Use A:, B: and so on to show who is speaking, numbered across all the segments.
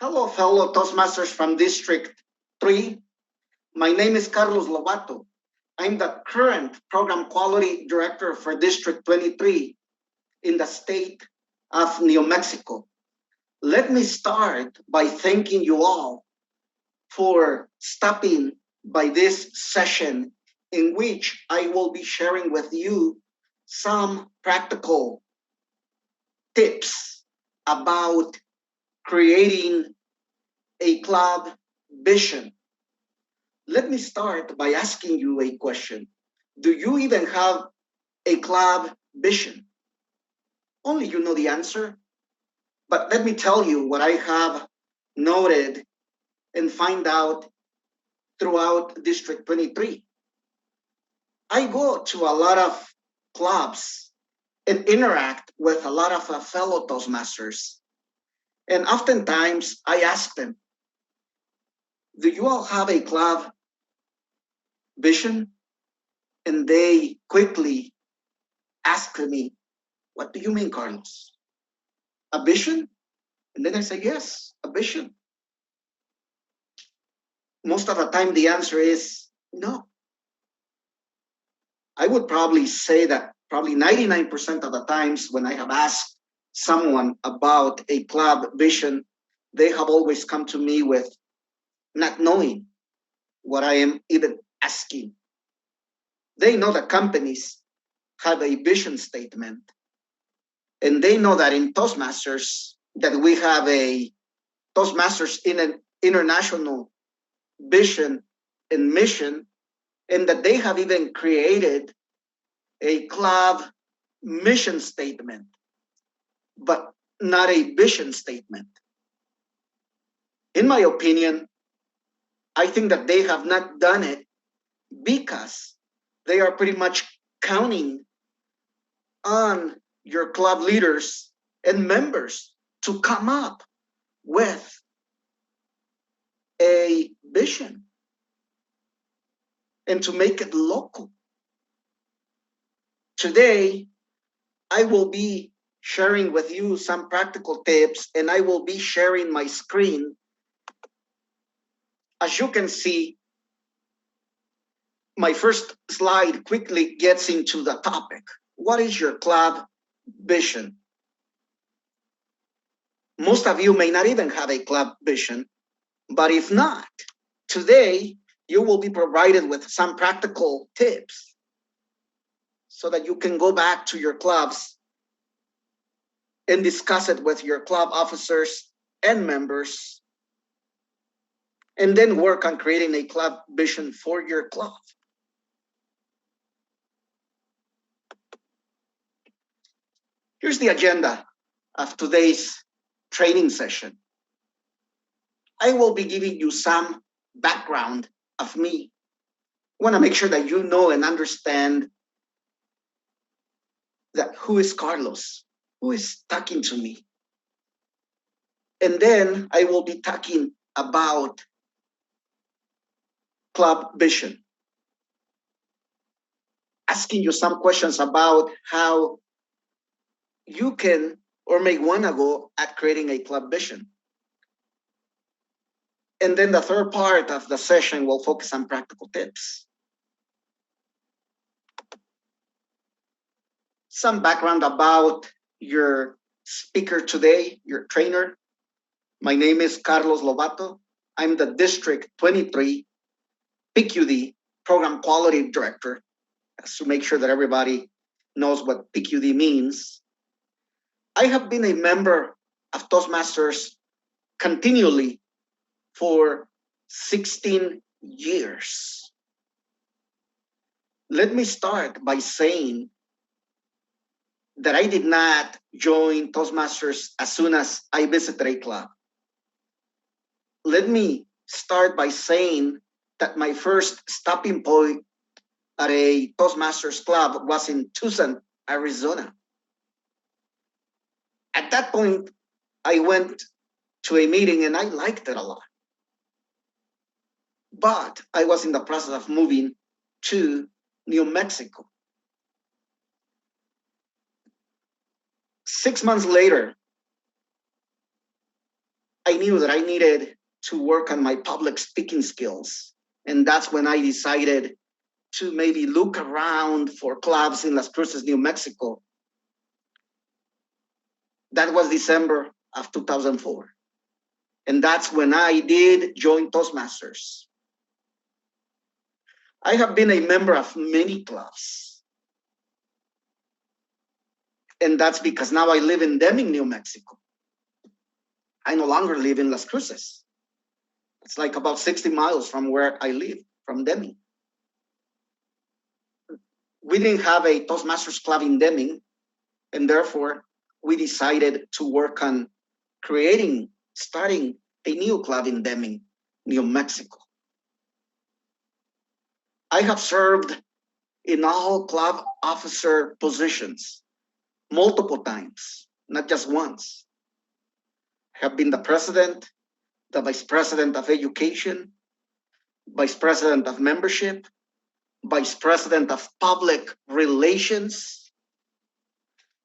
A: Hello, fellow Toastmasters from District 3. My name is Carlos Lobato. I'm the current Program Quality Director for District 23 in the state of New Mexico. Let me start by thanking you all for stopping by this session in which I will be sharing with you some practical tips about creating a club vision. Let me start by asking you a question. Do you even have a club vision? Only you know the answer. But let me tell you what I have noted and find out throughout District 23. I go to a lot of clubs and interact with a lot of fellow Toastmasters. And oftentimes I ask them, do you all have a club vision? And they quickly ask me, what do you mean, Carlos? A vision? And then I say, yes, a vision. Most of the time, the answer is no. I would probably say that probably 99% of the times when I have asked someone about a club vision, they have always come to me with not knowing what I am even asking. They know that companies have a vision statement, and they know that in Toastmasters that we have a Toastmasters in an international vision and mission, and that they have even created a club mission statement, but not a vision statement. In my opinion, I think that they have not done it because they are pretty much counting on your club leaders and members to come up with a vision and to make it local. Today, I will be sharing with you some practical tips, and I will be sharing my screen. As you can see, my first slide quickly gets into the topic. What is your club vision? Most of you may not even have a club vision, but if not, today you will be provided with some practical tips so that you can go back to your clubs and discuss it with your club officers and members, and then work on creating a club vision for your club. Here's the agenda of today's training session. I will be giving you some background of me. I want to make sure that you know and understand that who is Carlos, who is talking to me. And then I will be talking about club vision, asking you some questions about how you can or may want to go at creating a club vision. And then the third part of the session will focus on practical tips. Some background about your speaker today, your trainer. My name is Carlos Lobato. I'm the District 23 PQD Program Quality Director. That's to make sure that everybody knows what PQD means. I have been a member of Toastmasters continually for 16 years. Let me start by saying that I did not join Toastmasters as soon as I visited a club. Let me start by saying that my first stopping point at a Toastmasters club was in Tucson, Arizona. At that point, I went to a meeting and I liked it a lot. But I was in the process of moving to New Mexico. 6 months later, I knew that I needed to work on my public speaking skills. And that's when I decided to maybe look around for clubs in Las Cruces, New Mexico. That was December of 2004. And that's when I did join Toastmasters. I have been a member of many clubs. And that's because now I live in Deming, New Mexico. I no longer live in Las Cruces. It's like about 60 miles from where I live, from Deming. We didn't have a Toastmasters club in Deming, and therefore we decided to work on starting a new club in Deming, New Mexico. I have served in all club officer positions multiple times, not just once. I have been the president, the vice president of education, vice president of membership, vice president of public relations,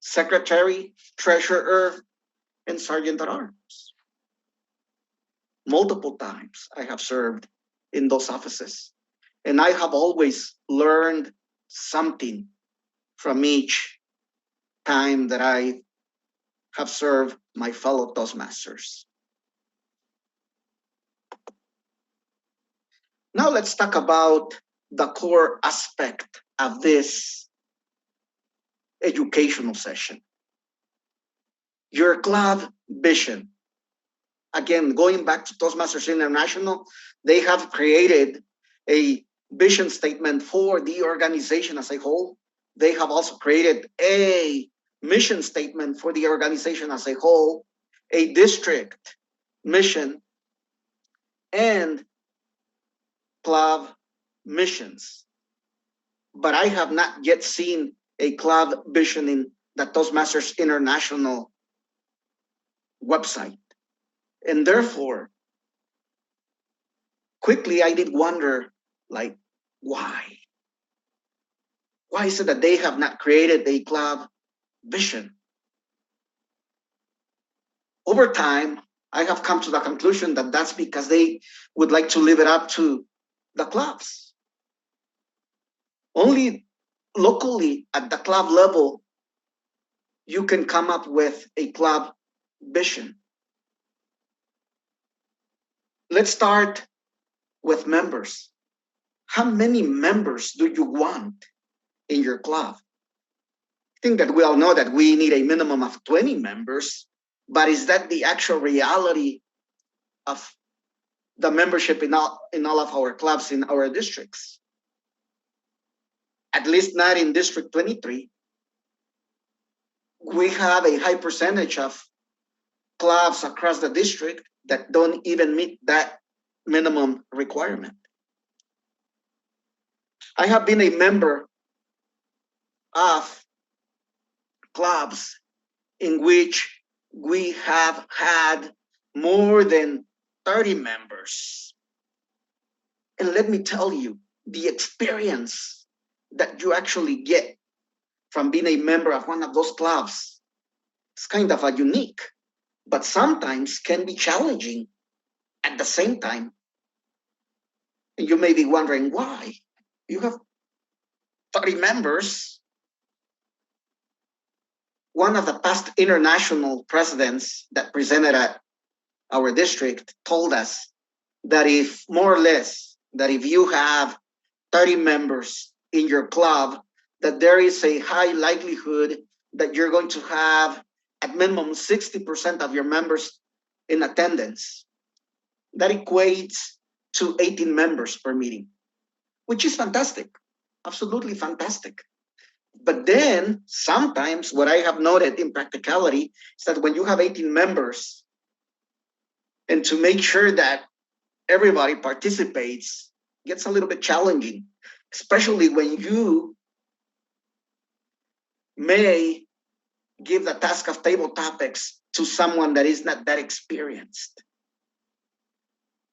A: secretary, treasurer, and sergeant at arms. Multiple times I have served in those offices, and I have always learned something from each time that I have served my fellow Toastmasters. Now let's talk about the core aspect of this educational session. Your club vision. Again, going back to Toastmasters International, they have created a vision statement for the organization as a whole. They have also created a mission statement for the organization as a whole, a district mission, and club missions. But I have not yet seen a club vision in the Toastmasters International website. And therefore, quickly I did wonder, like, why? Why is it that they have not created a club vision? Over time, I have come to the conclusion that that's because they would like to live it up to the clubs. Only locally at the club level, you can come up with a club vision. Let's start with members. How many members do you want in your club? I think that we all know that we need a minimum of 20 members, but is that the actual reality of the membership in all of our clubs in our districts? At least not in District 23. We have a high percentage of clubs across the district that don't even meet that minimum requirement. I have been a member of clubs in which we have had more than 30 members. And let me tell you, the experience that you actually get from being a member of one of those clubs is kind of a unique, but sometimes can be challenging at the same time. And you may be wondering why. You have 30 members. One of the past international presidents that presented at our district told us that if more or less, that if you have 30 members in your club, that there is a high likelihood that you're going to have at minimum 60% of your members in attendance. That equates to 18 members per meeting, which is fantastic, absolutely fantastic. But then sometimes what I have noted in practicality is that when you have 18 members, and to make sure that everybody participates gets a little bit challenging, especially when you may give the task of table topics to someone that is not that experienced.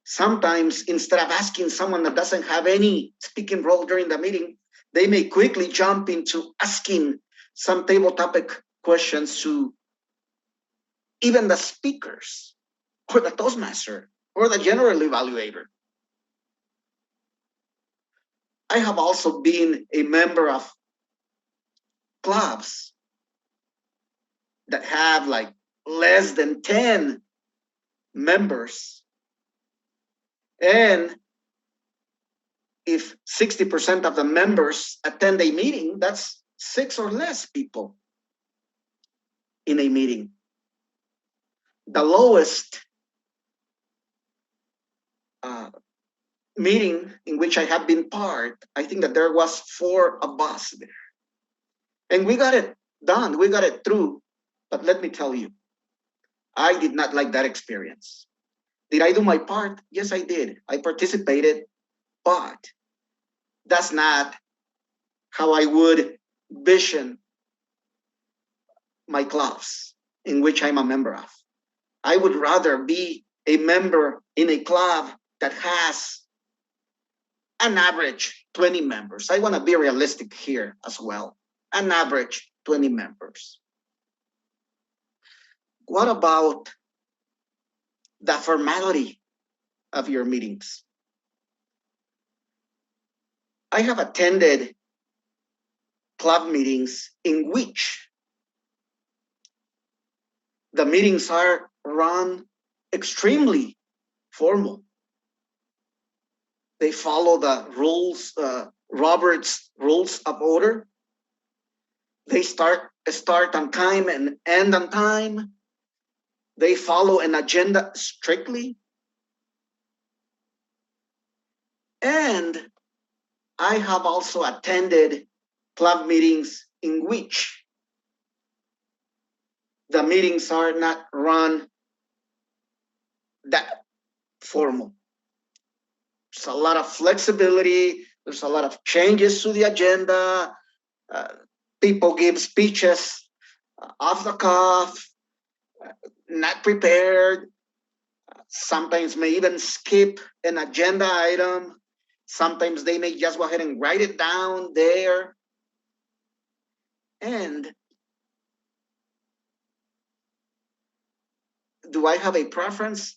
A: Sometimes instead of asking someone that doesn't have any speaking role during the meeting, they may quickly jump into asking some table topic questions to even the speakers. or the Toastmaster, or the general evaluator. I have also been a member of clubs that have like less than 10 members. And if 60% of the members attend a meeting, that's 6 or less people in a meeting. The lowest meeting in which I have been part, I think that there was 4 of us there. And we got it done, we got it through. But let me tell you, I did not like that experience. Did I do my part? Yes, I did. I participated, but that's not how I would vision my clubs in which I'm a member of. I would rather be a member in a club that has an average 20 members. I want to be realistic here as well. An average 20 members. What about the formality of your meetings? I have attended club meetings in which the meetings are run extremely formal. They follow the rules, Robert's Rules of Order. They start on time and end on time. They follow an agenda strictly. And I have also attended club meetings in which the meetings are not run that formal. There's a lot of flexibility. There's a lot of changes to the agenda. People give speeches off the cuff, not prepared. Sometimes may even skip an agenda item. Sometimes they may just go ahead and write it down there. And do I have a preference?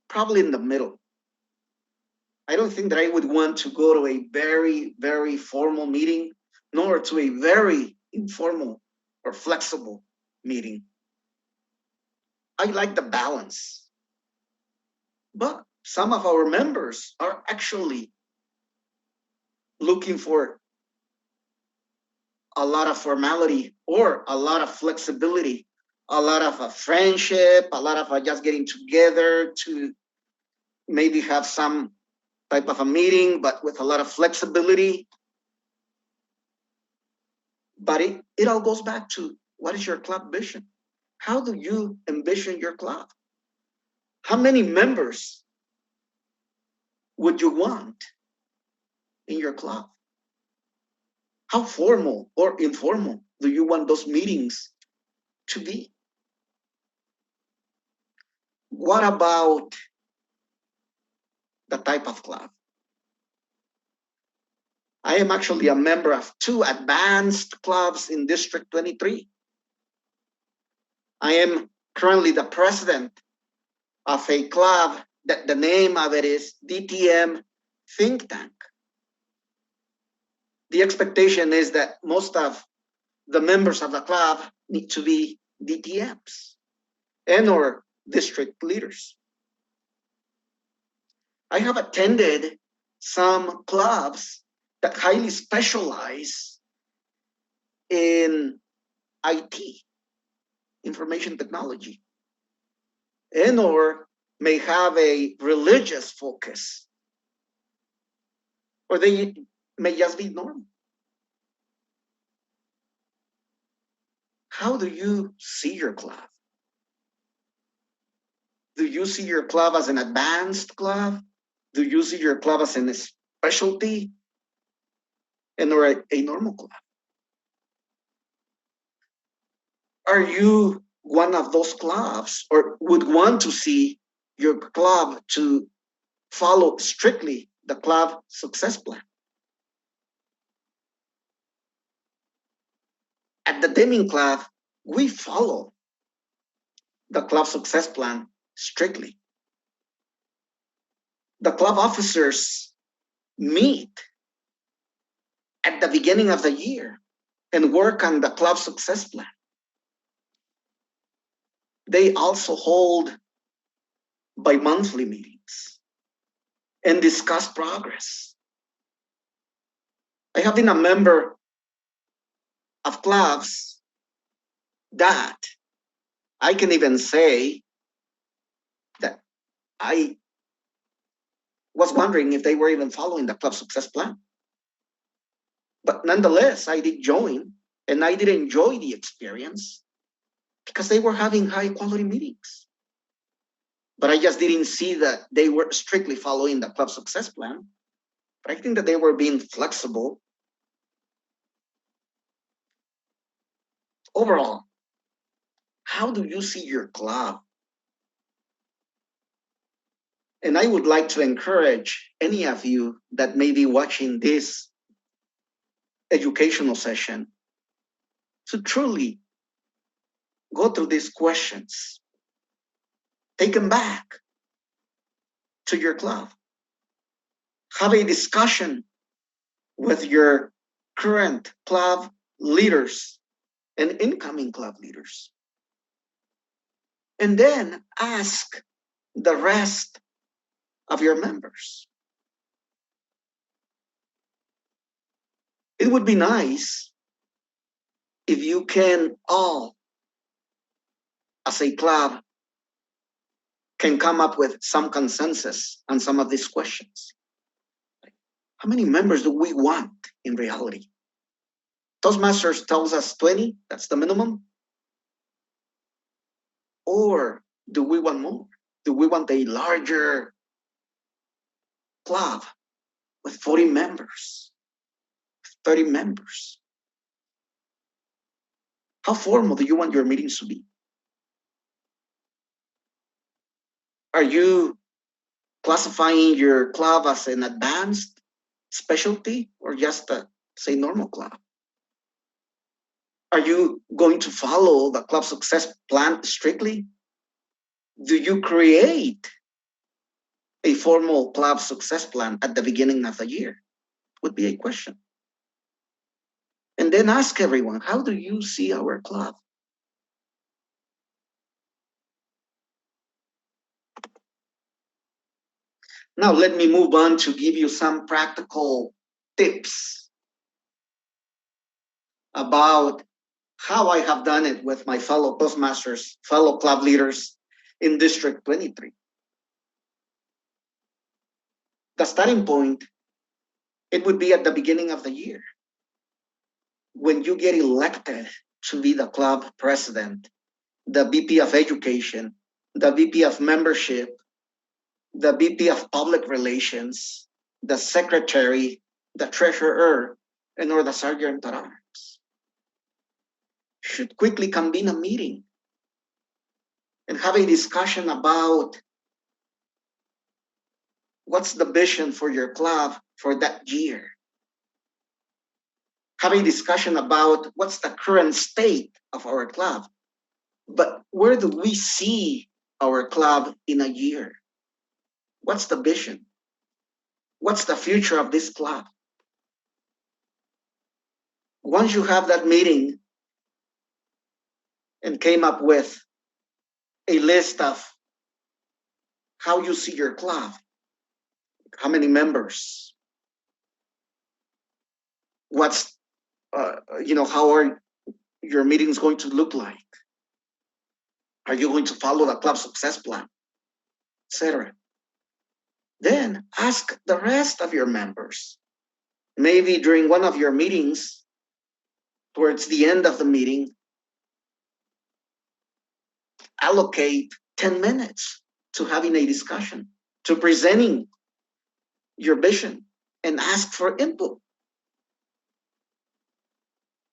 A: Probably in the middle. I don't think that I would want to go to a very, very formal meeting, nor to a very informal or flexible meeting. I like the balance. But some of our members are actually looking for a lot of formality or a lot of flexibility, a lot of a friendship, a lot of just getting together to maybe have some type of a meeting, but with a lot of flexibility. But it all goes back to, what is your club vision? How do you envision your club? How many members would you want in your club? How formal or informal do you want those meetings to be? What about the type of club? I am actually a member of 2 advanced clubs in District 23. I am currently the president of a club that the name of it is DTM Think Tank. The expectation is that most of the members of the club need to be DTMs and or district leaders. I have attended some clubs that highly specialize in IT, information technology, and or may have a religious focus, or they may just be normal. How do you see your club? Do you see your club as an advanced club? Do you see your club as a specialty and or a normal club? Are you one of those clubs or would want to see your club to follow strictly the club success plan? At the Deming Club, we follow the club success plan strictly. The club officers meet at the beginning of the year and work on the club success plan. They also hold bi-monthly meetings and discuss progress. I have been a member of clubs that I can even say that I was wondering if they were even following the club success plan. But nonetheless, I did join and I did enjoy the experience because they were having high quality meetings. But I just didn't see that they were strictly following the club success plan. But I think that they were being flexible. Overall, how do you see your club? And I would like to encourage any of you that may be watching this educational session to truly go through these questions. Take them back to your club. Have a discussion with your current club leaders and incoming club leaders. And then ask the rest of your members. It would be nice if you can all, as a club, can come up with some consensus on some of these questions. How many members do we want in reality? Toastmasters tells us 20, that's the minimum. Or do we want more? Do we want a larger club with 40 members, 30 members? How formal do you want your meetings to be? Are you classifying your club as an advanced specialty or just a, say, normal club? Are you going to follow the club success plan strictly? Do you create a formal club success plan at the beginning of the year? Would be a question. And then ask everyone, how do you see our club? Now, let me move on to give you some practical tips about how I have done it with my fellow Toastmasters, fellow club leaders in District 23. The starting point, it would be at the beginning of the year. When you get elected to be the club president, the VP of education, the VP of membership, the VP of public relations, the secretary, the treasurer, and or the sergeant at arms should quickly convene a meeting and have a discussion about what's the vision for your club for that year. Have a discussion about what's the current state of our club, but where do we see our club in a year? What's the vision? What's the future of this club? Once you have that meeting and came up with a list of how you see your club, how many members, what's, how are your meetings going to look like? Are you going to follow the club success plan, etc.? Then ask the rest of your members. Maybe during one of your meetings, towards the end of the meeting, allocate 10 minutes to having a discussion, to presenting your vision, and ask for input.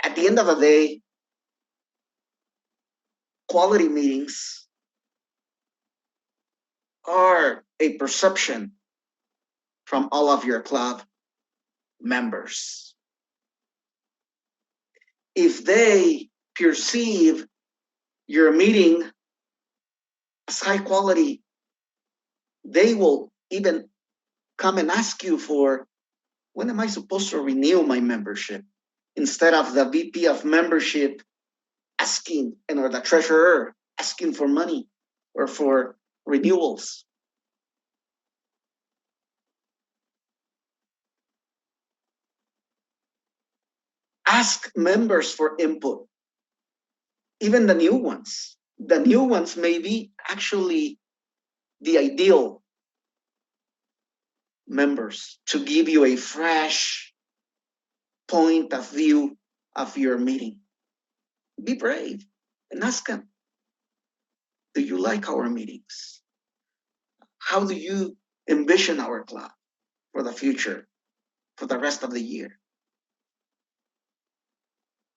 A: At the end of the day, quality meetings are a perception from all of your club members. If they perceive your meeting as high quality, they will even come and ask you for, when am I supposed to renew my membership? Instead of the VP of membership asking, or the treasurer asking for money or for renewals. Ask members for input, even the new ones. The new ones may be actually the ideal members to give you a fresh point of view of your meeting. Be brave and ask them, do you like our meetings? How do you envision our club for the future, for the rest of the year?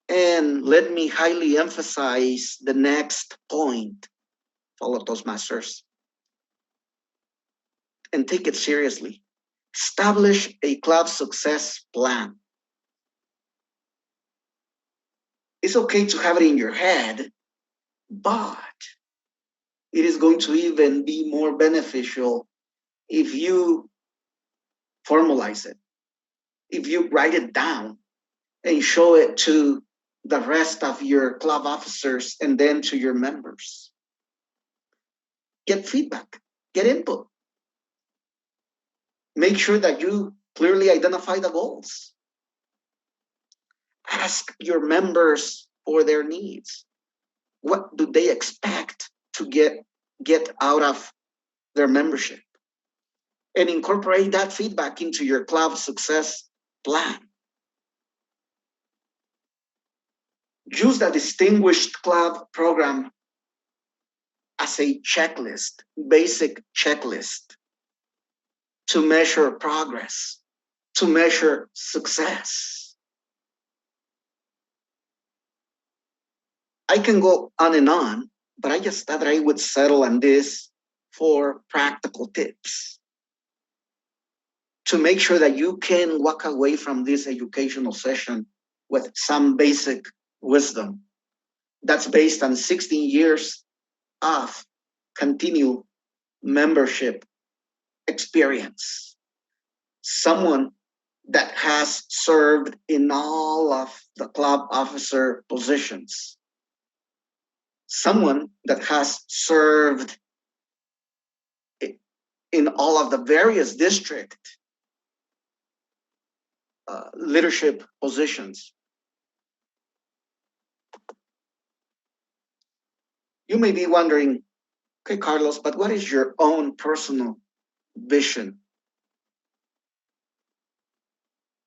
A: And let me highly emphasize the next point, fellow Toastmasters, and take it seriously. Establish a club success plan. It's okay to have it in your head, but it is going to even be more beneficial if you formalize it, if you write it down and show it to the rest of your club officers and then to your members. Get feedback, get input. Make sure that you clearly identify the goals. Ask your members for their needs. What do they expect to get out of their membership? And incorporate that feedback into your club success plan. Use the Distinguished Club program as a checklist, basic checklist, to measure progress, to measure success. I can go on and on, but I just thought I would settle on this for practical tips to make sure that you can walk away from this educational session with some basic wisdom that's based on 16 years of continued membership experience. Someone that has served in all of the club officer positions. Someone that has served in all of the various district leadership positions. You may be wondering, okay, Carlos, but what is your own personal vision?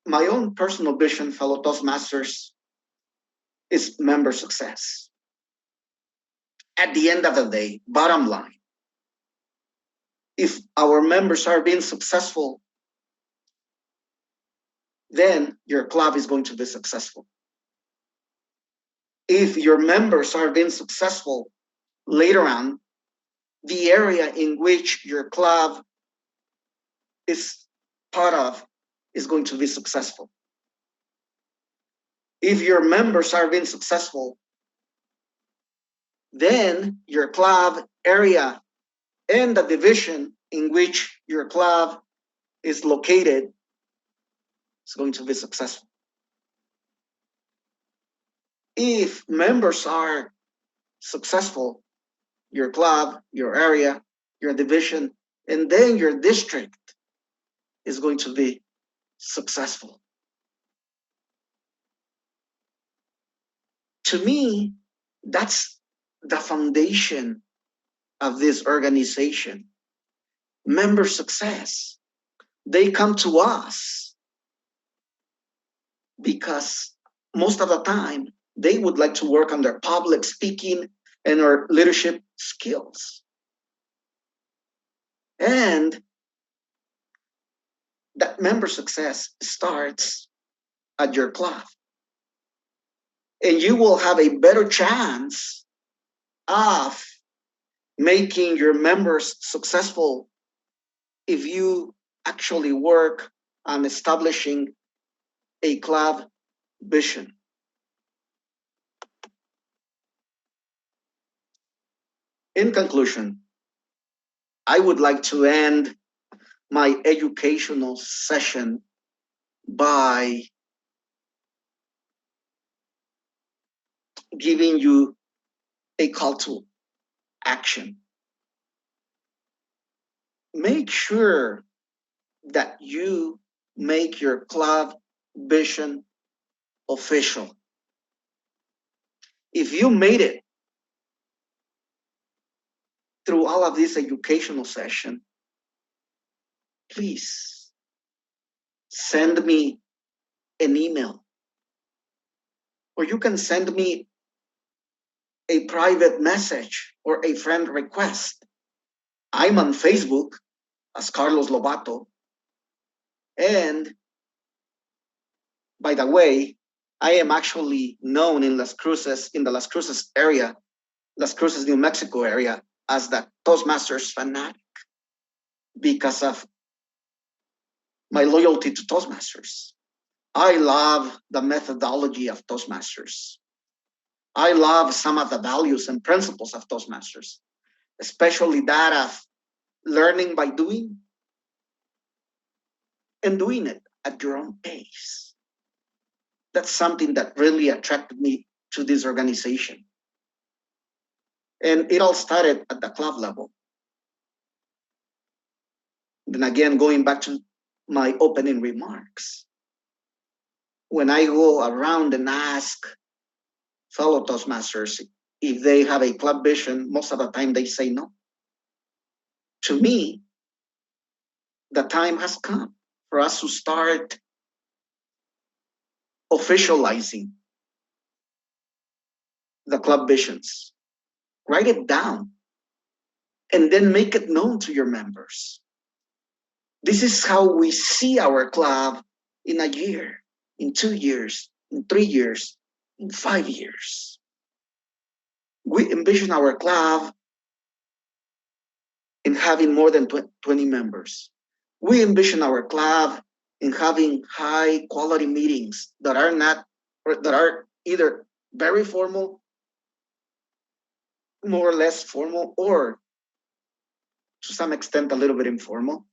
A: My own personal vision, fellow Toastmasters, is member success. At the end of the day, bottom line, if our members are being successful, then your club is going to be successful. If your members are being successful later on, the area in which your club is part of is going to be successful. If your members are being successful, then your club area and the division in which your club is located is going to be successful. If members are successful, your club, your area, your division, and then your district is going to be successful. To me, that's the foundation of this organization. Member success. They come to us because most of the time they would like to work on their public speaking and their leadership skills. And that member success starts at your club. And you will have a better chance of making your members successful if you actually work on establishing a club vision. In conclusion, I would like to end my educational session by giving you a call to action. Make sure that you make your club vision official. If you made it through all of this educational session, please send me an email, or you can send me a private message or a friend request. I'm on Facebook as Carlos Lobato. And by the way, I am actually known in Las Cruces, in the Las Cruces area, Las Cruces, New Mexico area, as the Toastmasters fanatic because of my loyalty to Toastmasters. I love the methodology of Toastmasters. I love some of the values and principles of Toastmasters, especially that of learning by doing and doing it at your own pace. That's something that really attracted me to this organization. And it all started at the club level. Then again, going back to my opening remarks, when I go around and ask fellow Toastmasters if they have a club vision, most of the time they say no. To me, the time has come for us to start officializing the club visions. Write it down and then make it known to your members. This is how we see our club in a year, in 2 years, in 3 years, in 5 years. We envision our club in having more than 20 members. We envision our club in having high quality meetings that are not, or that are either very formal, more or less formal, or to some extent a little bit informal.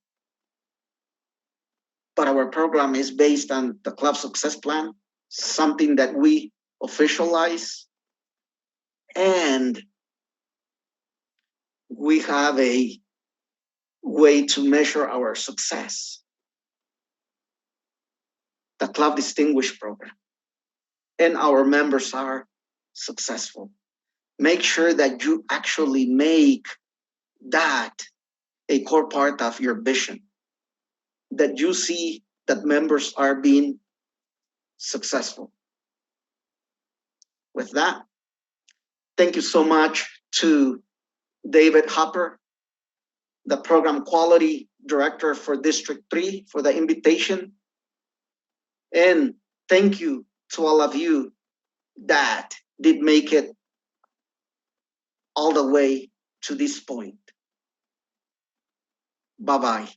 A: But our program is based on the club success plan, something that we officialize, and we have a way to measure our success. The Club Distinguished program, and our members are successful. Make sure that you actually make that a core part of your vision, that you see that members are being successful. With that, thank you so much to David Hopper, the Program Quality Director for District 3, for the invitation. And thank you to all of you that did make it all the way to this point. Bye-bye.